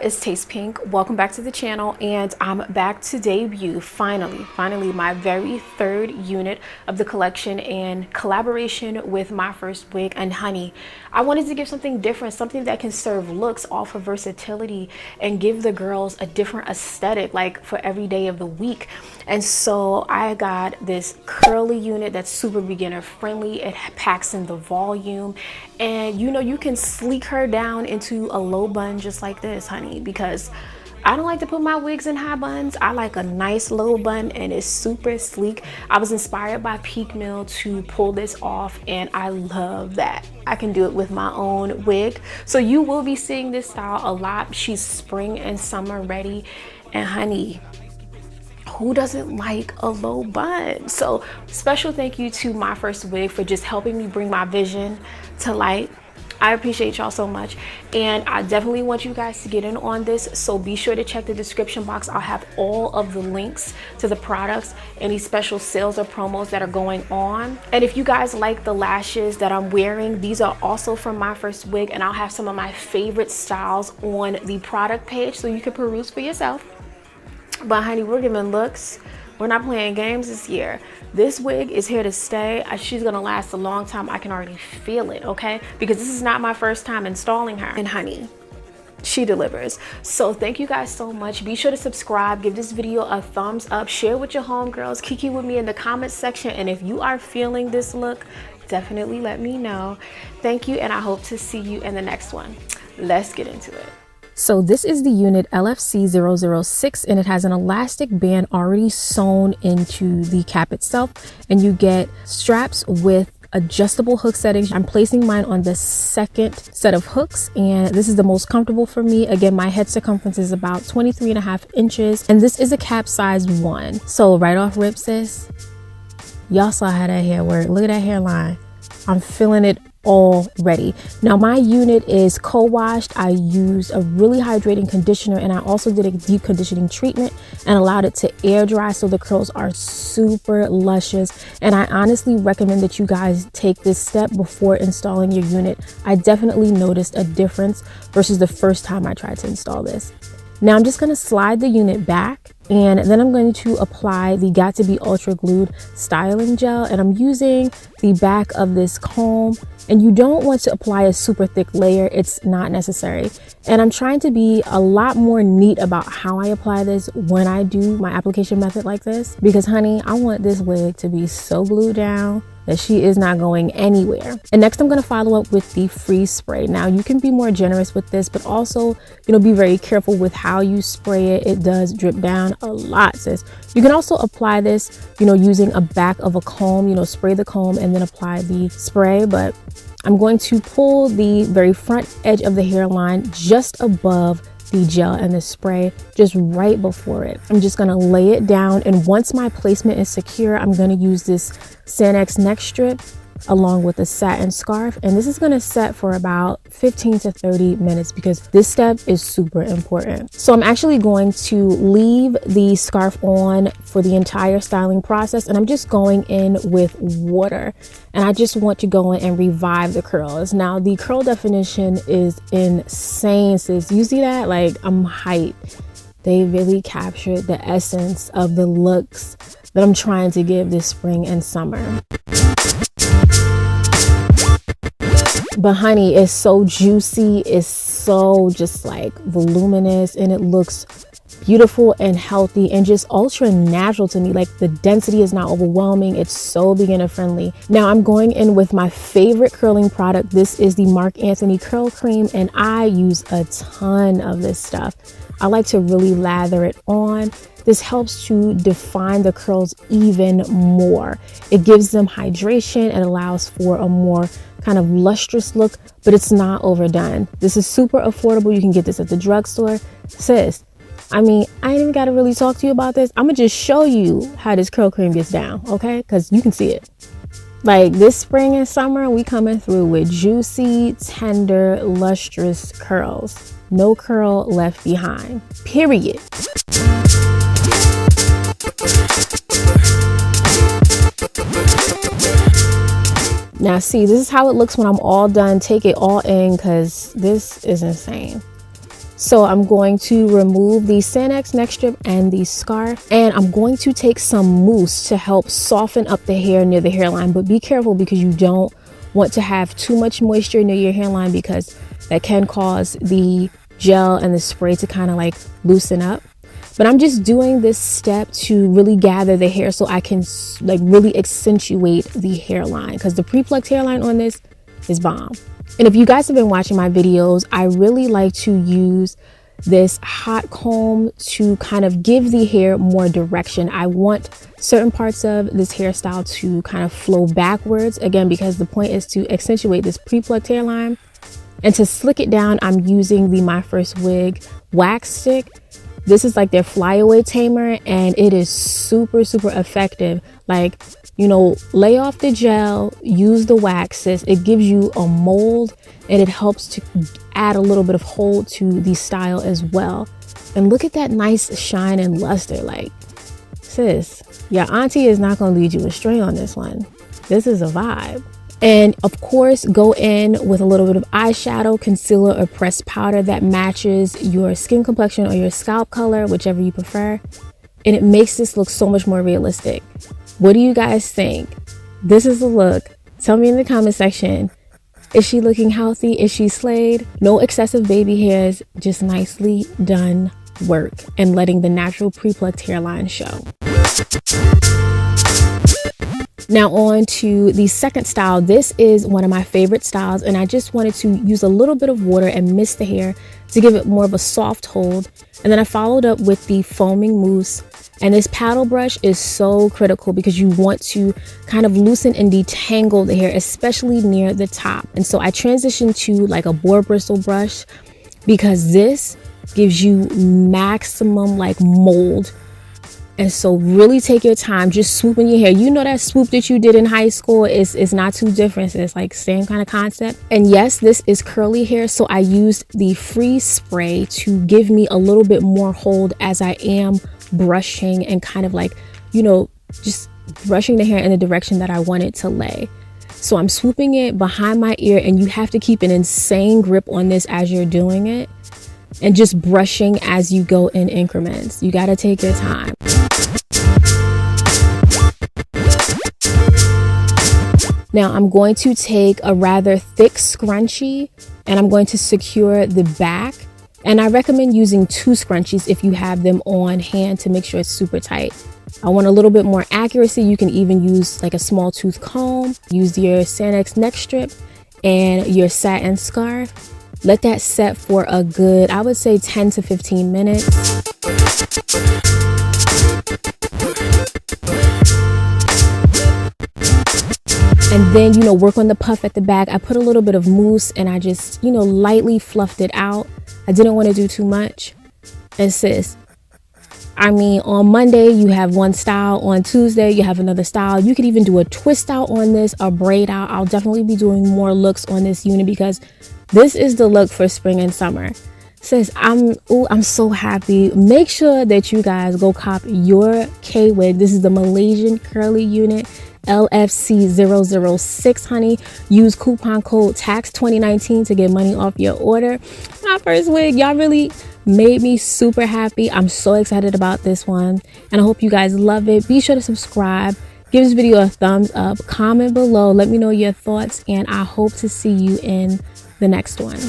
it's Tastepink. Welcome back to the channel, and I'm back to debut finally my very third unit of the collection in collaboration with My First Wig. And honey, I wanted to give something different, something that can serve looks, offer versatility, and give the girls a different aesthetic, like for every day of the week. And so I got this curly unit that's super beginner friendly. It packs in the volume, and you know, you can sleek her down into a low bun just like this, honey, because I don't like to put my wigs in high buns. I like a nice low bun, and it's super sleek. I was inspired by Peak Mill to pull this off, and I love that I can do it with my own wig. So you will be seeing this style a lot. She's spring and summer ready, and honey, who doesn't like a low bun? So special thank you to My First Wig for just helping me bring my vision to light. I appreciate y'all so much, and I definitely want you guys to get in on this, so be sure to check the description box. I'll have all of the links to the products, any special sales or promos that are going on. And if you guys like the lashes that I'm wearing, these are also from My First Wig, and I'll have some of my favorite styles on the product page so you can peruse for yourself. But honey, we're giving looks. We're not playing games this year. This wig is here to stay. She's gonna last a long time. I can already feel it, okay? Because this is not my first time installing her. And honey, she delivers. So thank you guys so much. Be sure to subscribe, give this video a thumbs up, share with your homegirls, kiki with me in the comments section. And if you are feeling this look, definitely let me know. Thank you, and I hope to see you in the next one. Let's get into it. So this is the unit LFC006, and it has an elastic band already sewn into the cap itself, and you get straps with adjustable hook settings. I'm placing mine on the second set of hooks, and this is the most comfortable for me. Again, my head circumference is about 23.5 inches, and this is a cap size 1. So right off rip, sis, y'all saw how that hair worked. Look at that hairline. I'm feeling it already. Now my unit is co-washed. I used a really hydrating conditioner, and I also did a deep conditioning treatment and allowed it to air dry, so the curls are super luscious. And I honestly recommend that you guys take this step before installing your unit. I definitely noticed a difference versus the first time I tried to install this. Now I'm just going to slide the unit back, and then I'm going to apply the Got to Be Ultra Glued styling gel, and I'm using the back of this comb. And you don't want to apply a super thick layer. It's not necessary. And I'm trying to be a lot more neat about how I apply this when I do my application method like this, because honey, I want this wig to be so glued down that she is not going anywhere. And next I'm going to follow up with the freeze spray. Now you can be more generous with this, but also, you know, be very careful with how you spray it. It does drip down a lot, sis. You can also apply this, you know, using a back of a comb, you know, spray the comb and then apply the spray. But I'm going to pull the very front edge of the hairline just above the gel and the spray, just right before it. I'm just gonna lay it down, and once my placement is secure, I'm gonna use this Sanex neck strip along with a satin scarf, and this is going to set for about 15 to 30 minutes because this step is super important. So I'm actually going to leave the scarf on for the entire styling process, and I'm just going in with water, and I just want to go in and revive the curls. Now the curl definition is insane, sis. You see that? Like, I'm hyped. They really captured the essence of the looks that I'm trying to give this spring and summer. But honey, it's so juicy, it's so just like voluminous, and it looks beautiful and healthy and just ultra natural to me. Like, the density is not overwhelming. It's so beginner friendly. Now I'm going in with my favorite curling product. This is the Marc Anthony curl cream, and I use a ton of this stuff. I like to really lather it on. This helps to define the curls even more. It gives them hydration and allows for a more kind of lustrous look, but it's not overdone. This is super affordable. You can get this at the drugstore. Sis, I mean, I ain't even got to really talk to you about this. I'm gonna just show you how this curl cream gets down, okay? Because you can see it. Like, this spring and summer, we coming through with juicy, tender, lustrous curls. No curl left behind, period. Now see, this is how it looks when I'm all done. Take it all in, because this is insane. So I'm going to remove the Sanex neck strip and the scarf, and I'm going to take some mousse to help soften up the hair near the hairline. But be careful because you don't want to have too much moisture near your hairline because that can cause the gel and the spray to kind of like loosen up. But I'm just doing this step to really gather the hair so I can like really accentuate the hairline, because the pre-plucked hairline on this is bomb. And if you guys have been watching my videos, I really like to use this hot comb to kind of give the hair more direction. I want certain parts of this hairstyle to kind of flow backwards, again, because the point is to accentuate this pre-plucked hairline. And to slick it down, I'm using the My First Wig wax stick. This is like their flyaway tamer, and it is super effective. Like, you know, lay off the gel, use the waxes. It gives you a mold and it helps to add a little bit of hold to the style as well. And look at that nice shine and luster. Like, sis, your auntie is not going to lead you astray on this one. This is a vibe. And of course, go in with a little bit of eyeshadow, concealer, or pressed powder that matches your skin complexion or your scalp color, whichever you prefer. And it makes this look so much more realistic. What do you guys think? This is the look. Tell me in the comment section. Is she looking healthy? Is she slayed? No excessive baby hairs, just nicely done work and letting the natural pre-plucked hairline show. Now on to the second style. This is one of my favorite styles, and I just wanted to use a little bit of water and mist the hair to give it more of a soft hold. And then I followed up with the foaming mousse. And this paddle brush is so critical because you want to kind of loosen and detangle the hair, especially near the top. And so I transitioned to like a boar bristle brush because this gives you maximum like mold. And so really take your time, just swooping your hair. You know that swoop that you did in high school is not too different. It's like same kind of concept. And yes, this is curly hair, so I used the freeze spray to give me a little bit more hold as I am brushing and kind of like, you know, just brushing the hair in the direction that I want it to lay. So I'm swooping it behind my ear, and you have to keep an insane grip on this as you're doing it, and just brushing as you go in increments. You got to take your time. Now I'm going to take a rather thick scrunchie and I'm going to secure the back. And I recommend using 2 scrunchies if you have them on hand to make sure it's super tight. I want a little bit more accuracy. You can even use like a small tooth comb, use your Sanex neck strip and your satin scarf. Let that set for a good, I would say 10 to 15 minutes. And then, you know, work on the puff at the back. I put a little bit of mousse and I just, you know, lightly fluffed it out. I didn't want to do too much. And sis, I mean, on Monday, you have one style. On Tuesday, you have another style. You could even do a twist out on this, a braid out. I'll definitely be doing more looks on this unit because this is the look for spring and summer. Sis, I'm so happy. Make sure that you guys go cop your K-wig. This is the Malaysian curly unit. LFC006, honey. Use coupon code TAX2019 to get money off your order. My first wig, y'all really made me super happy. I'm so excited about this one and I hope you guys love it. Be sure to subscribe, give this video a thumbs up, comment below, let me know your thoughts, and I hope to see you in the next one.